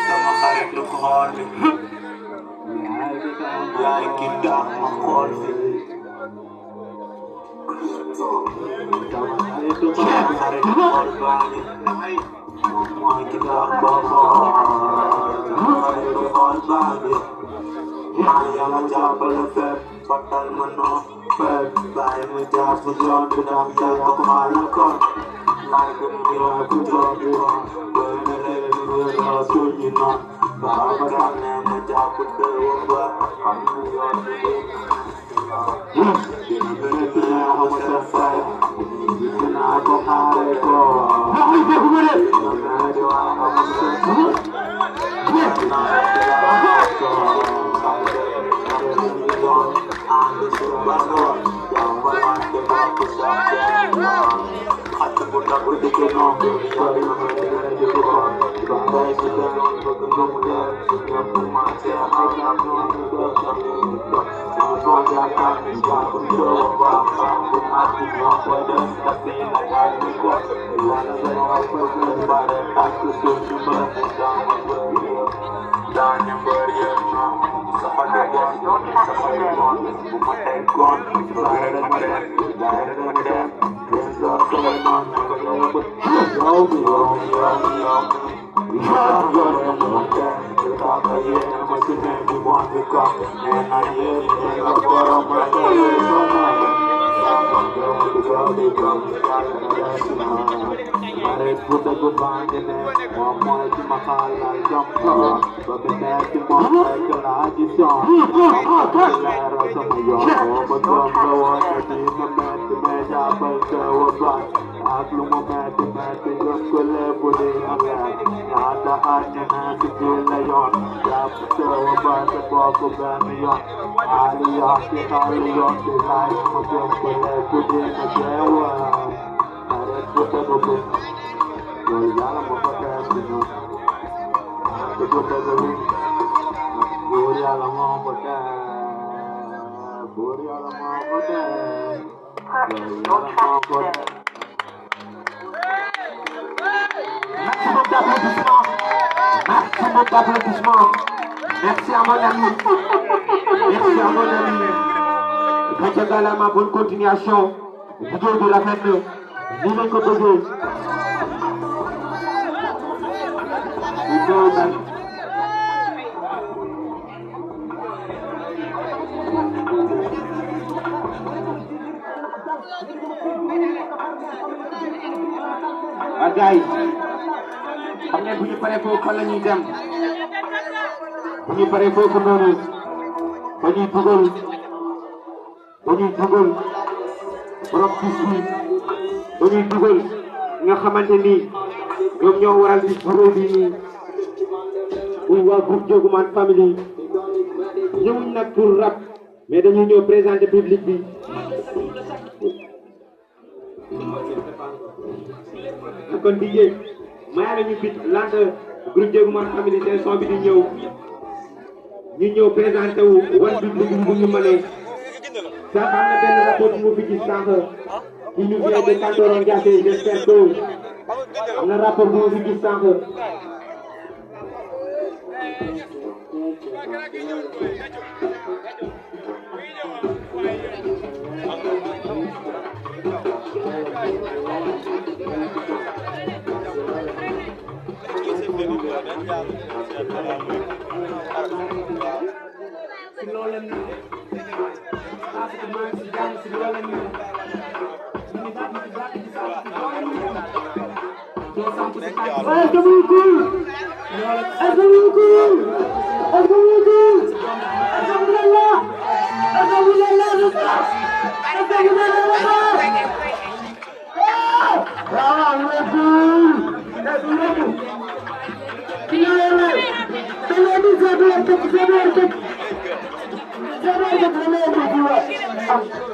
sama xarit lu ko xool bi yaay ki tax ma xool fi sama xarit lu xool baa ngi moom mooy ki tax ba xool sama xarit lu xool baa ngi maa yàlla jàppale fépp fatal ma noo fépp bàyyi ma jaar fu yoon bi ndax yaa ko xool na kon maa ngi gën a ñëwaat ku jox bi woon bëri na léegi ñu yor suñu noon Baba dane ma jàpp te wëmba xam na yoon bi dina bëri dina ma sa fay dina ko xaare ko dina bëri di waa ma sa fay dina ko ànd su bagoon jàmbalaan te bokk sax xat bu ndaw di ko noom sori na ma dina di ko ba ngay si teewoon bëgg nga mu leer ñëpp ma see xaw na noonu doo sax ñu dox sama soo yaakaar ni jàpp doo ba xam bu naat bu ñoo ko def daf yi la yaay ni ko yàlla day wax ko gën bare ak suuf si mbër dama bëgg daañu mbër yëpp ñoom sama degoon sama degoon bu ma teggoon baare dama dem baare dama dem gën doo sama noon ñu ko yow bëgg yow bi yow bi yow bi yow bi yow bi yow bi Papa yéena ma si ne bi moon bi ko nee na yéen la borom la tey sama di gom yàlla na def si ma mare bu dëgg bandi ne moom mooy ci ma xaalal jom ko ba bi nekk ci moom fekk laa gisoon moom mooy leeral sama yoon ba doom la woon te dina metti mais jàppal te wa bañ ak lu mu metti metti gëm ko lépp dina leer ñaata àddina si biir la yoon jàpp te wa bañ te bokk benn yoon xaali yoon ci xaali yoon di laaj ma gëm ko lépp dina jeewa arrête bu dëgg bi loolu yàlla ma ko def si ñun te bu dëgg bi buur yàlla moo ko def buur yàlla moo ko def loolu yàlla moo ko def. Merci beaucoup d'applaudissements. Merci beaucoup d'applaudissements. Merci à mon ami. Merci à mon ami. Monsieur Galama, bonne continuation. Vidéo de la fête. Nii lañ ko bëggee. waa gars yi xam ngeen bu ñu paree foofu fan la ñuy dem bu ñu paree foofu noonu ba ñuy dugal borom bis bi ba ñuy dugal nga xamante ni ñoom ñoo waral bis bu rëy bi nii muy waa groupe Diogoman Family ñëwuñ nag pour rap mais dañuy ñëw présenter public bi. kon DJ may nañu bit lante groupe Diogoman Family seen son bi di ñëw ñu ñëw présenté wu wan public bi bu ñu mënee sax am na benn rapport bu mu fi gis sànq ci ñu vient de Kantoro Ndiassé j'espère que am na rapport bu mu fi gis sànq si loolu la parce que maa ngi si jàmm si loolu la ñu Thank you.